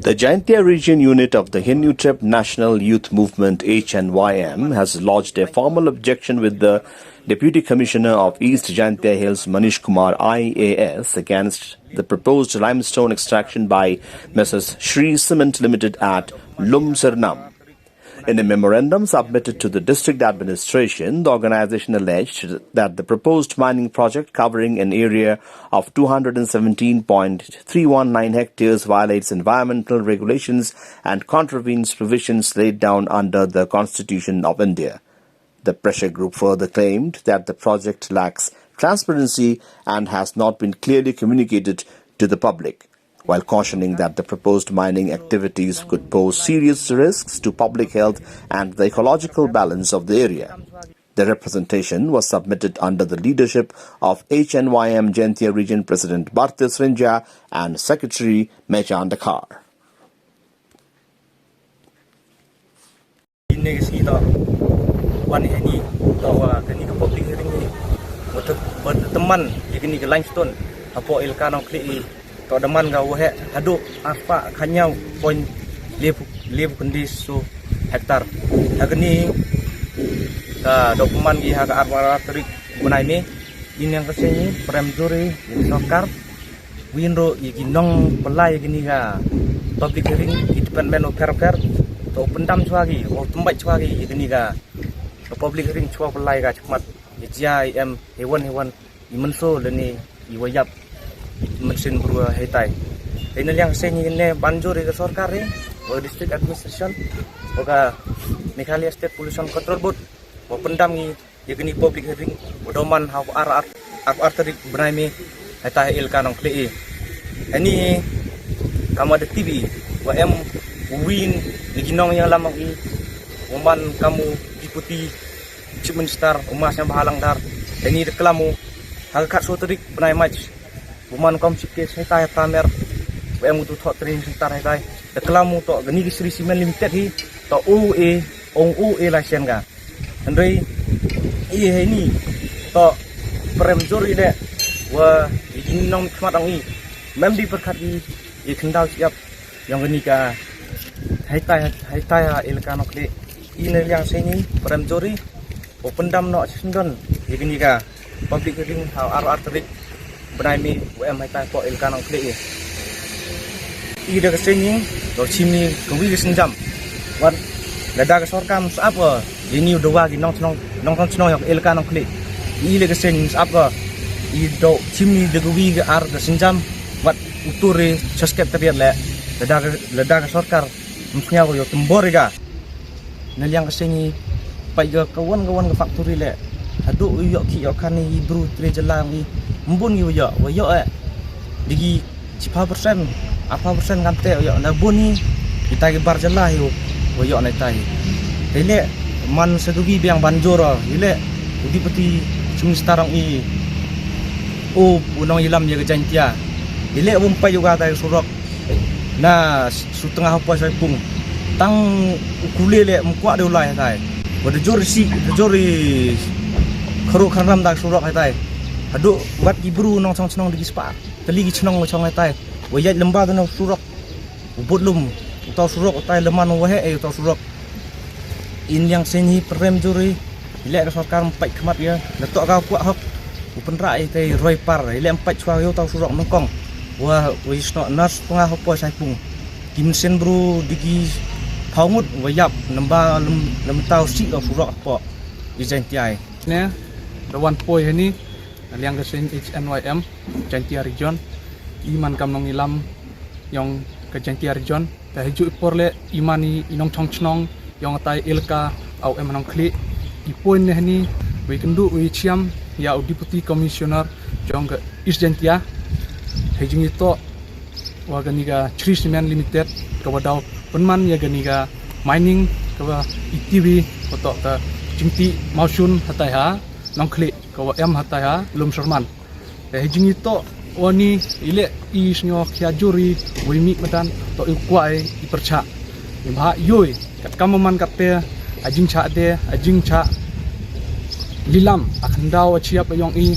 The Jaintia region unit of the Hnym National Youth Movement (HNYM) has lodged a formal objection with the Deputy Commissioner of East Jaintia Hills Manish Kumar IAS against the proposed limestone extraction by Messrs. Shri Cement Limited at Hnym. In a memorandum submitted to the district administration, the organization alleged that the proposed mining project covering an area of 217.319 hectares violates environmental regulations and contravenes provisions laid down under the Constitution of India. The pressure group further claimed that the project lacks transparency and has not been clearly communicated to the public, while cautioning that the proposed mining activities could pose serious risks to public health and the ecological balance of the area. The representation was submitted under the leadership of HNYM Jaintia Region President Bharti Srinja and Secretary Mejan Dakar. Limestone apo ilkano kli to daman ga wahe hadu apa kanyau point lebu kondis hektar agni ka dokumen gi ha arwara trik bunai ni in yang kesini premjuri sokar winro iginong pelai gini ga public hearing independent oker to pendam swagi o tumbai swagi gini ga public hearing chwa pelai ga chmat jai em hewan imenso leni iwayap mesin berua hetai. Ini yang ini banjur ke sorkar ni, district administration, oga Meghalaya State Pollution Control Board, pendam ni, yakni public hearing, doman hau arterik benai hetai ilkan ang klei. Ini kamu ada TV, em win diginong yang lama ni, uman kamu diputi Chief Star umasnya bahalang dar. Ini reklamu agak soterik benai match. Buman kom sikit hetai pamer em tu thot train sekitar hetai reklamu to gani Shri Cement Limited hi to OA license ga andai ini to premjori le wa iginong khmat angi mem di perkhat hi ikhendau siap yang gani ka hetai ilkan okle ini yang sini premjori pendam no sindon igini ka public hearing how arterik benai mi UM hetai po ilkan ang klei ida kesini do chimni kwi senjam wan lada ke sorkam sap ko ini udah wagi nong yang ilkan ang klei ile kesini sap ko i do chimni de kwi ke ar ke senjam wat uturi sesket teriat le lada ke sorkar mungkin yo tembor ga nel yang kesini pai ke kawan ke factory le adu uyok ki yokan ni bru tre jelang ni mbun ni uyok digi 10% apa persen kante uyok na buni kita ke bar jelah yo uyok na tai hele man sedugi biang banjor ile udi peti cumi starang i unong ilam ye ke Jaintia ile umpai juga tai surok na setengah apa saya pung tang ukule le mkuak de ulai tai bode jori kharu khanram dak surok hetai adu wat gibru nong chong di spa teli gi chnong chong hetai wayat lemba tu surok ubudlum utau surok utai leman wahe utau surok in yang seni prem juri ile sarkar empat khmat ya letok ka kuak hok upenra tai roi par ile empat chwa yo tau surok nongkong wa wisno nas tengah hopo saipung kimsen bro digi paungut wayap lemba lem tau si tau surok po di Jaintia ne Rawan poi ini yang kesin HNYM Jaintia Region iman kamnong ilam yang ke Jaintia Region dah hiju porle imani inong chongnong yang tai ilka au emanong kli ipoin ni we kendu we chiam ya Deputy Commissioner jong ke East Jaintia hejing itu wa ganiga Shri Cement Limited ke wadau penman ya ganiga mining ke ITV foto ke jingti mausun hatai ha nong kli kawa em hatai ha lum serman hejing itu wani ile isnyo khiajuri wimi medan to ikwai ipercha imha yoi kat kamaman kape ajing cha lilam akhandau chiap yong i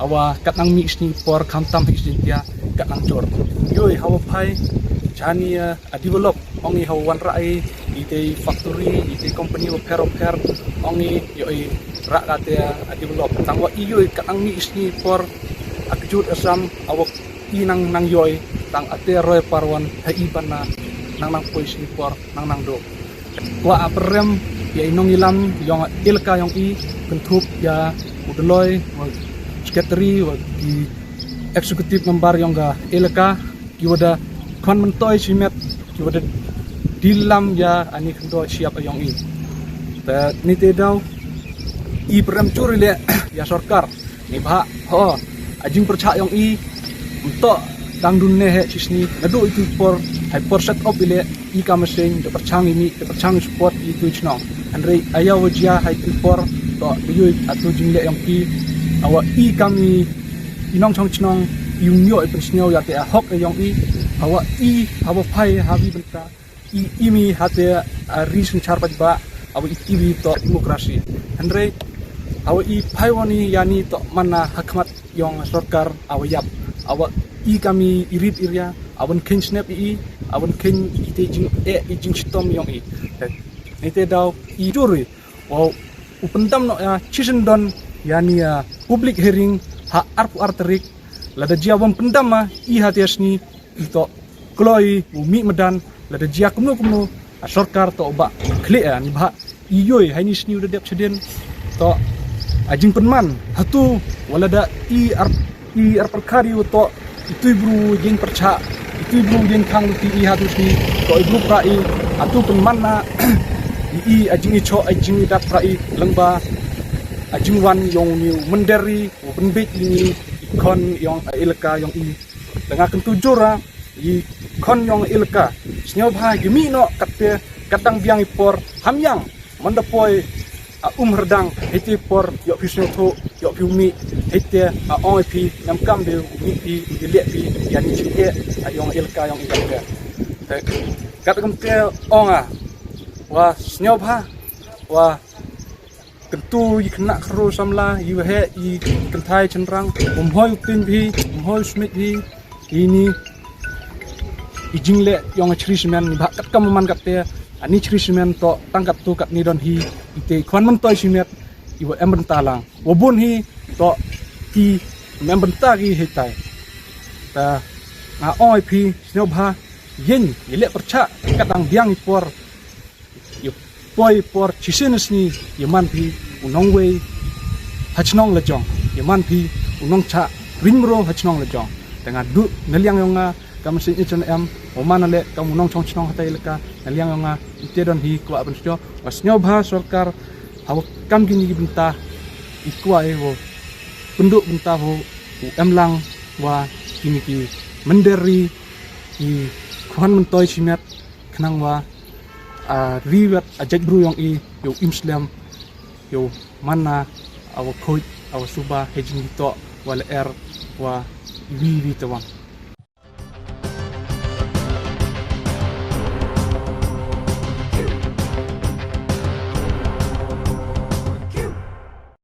awa kat nang mi sni por khamtam hijintia kat nang jor yoi hawa phai Jaintia develop ongi hawan rai ite factory ite company repair ongi yoi rak katea develop tangwa iyo katang ni isni por akjut asam awak inang nang yoi tang ate roy parwan hai bana nang poisi por nang do wa aprem ya inong ilam yong ilka yong i kentup ya udloy wa secretary wa di executive member yong ga ilka kiwada kon mentoy simet kiwada dilam ya ani kendo siap yong i ta ni te daw i prem curile ya sarkar ni bha ho ajing percaya yong i untuk dang dunne he sisni nadu itu por hyper set up ile i kamasing de perchang ini de perchang support itu chnong andre ayaw wajia hai por to yu atu jingle yong ki awa i kami inong chong chnong yunyo e persnyo ya te hok yong i awa phai habi benta i imi hate reason charpat ba awa i to demokrasi andre awa i phai wani yani to mana hakmat yong sarkar awa yap awa i kami irit iria awan ken snap i awan ken ite jing stom yong i nite daw i juri wow upendam no ya chisen don yani public hearing ha arpu arterik lada jia wam pendam ma i hatiasni ito kloi umi medan lada jia kumno sarkar to ba kle ni ba i yoi haini sni udah dep sedien to ajing penman hatu walada i perkari to itu bru jing perca itu bru jing kang ti i hatus ni to bru prai atu penmanna i ajing icho ajing dak prai lengba ajing wan yong ni menderi penbit ini kon yong ilka yong i dengan kentujura i kon yong ilka snyo bha gimi no katte kadang biang ipor hamyang mandapoi herdang hiti por yok pisno to yok piumi hiti OIP nam kam de pi dilet pi yani chike ayong ilka yong ilka katakam te onga wa snyoba wa kentu yikna khro samla yu he i kentai chenrang umhoi tin bi umhoi smit bi ini ijingle yong chrismen ba katkam man katte ani chrismen to tangkap tu kat ni don hi ite kwan mentoy simet iwa embentalang wobun hi to ki membentagi hitai ta na OIP snobha yen ile percha kadang biang por yu poi por chisenes ni yaman pi unong wei hachnong lejong yaman pi unong cha rinmro hachnong lejong dengan du ngeliang yonga kamu sin em omana le kamu nong chong chnong hatai leka ngeliang yonga ite don hi kwa bensjo wasnyo bha sarkar haw kam gini benta ikwa e wo penduk benta ho emlang wa kini ki menderi ki kwan mentoy simet khnang wa riwet ajak bru yong i yo imslam yo mana awa khoj awa suba hejing to wal wa wi tawang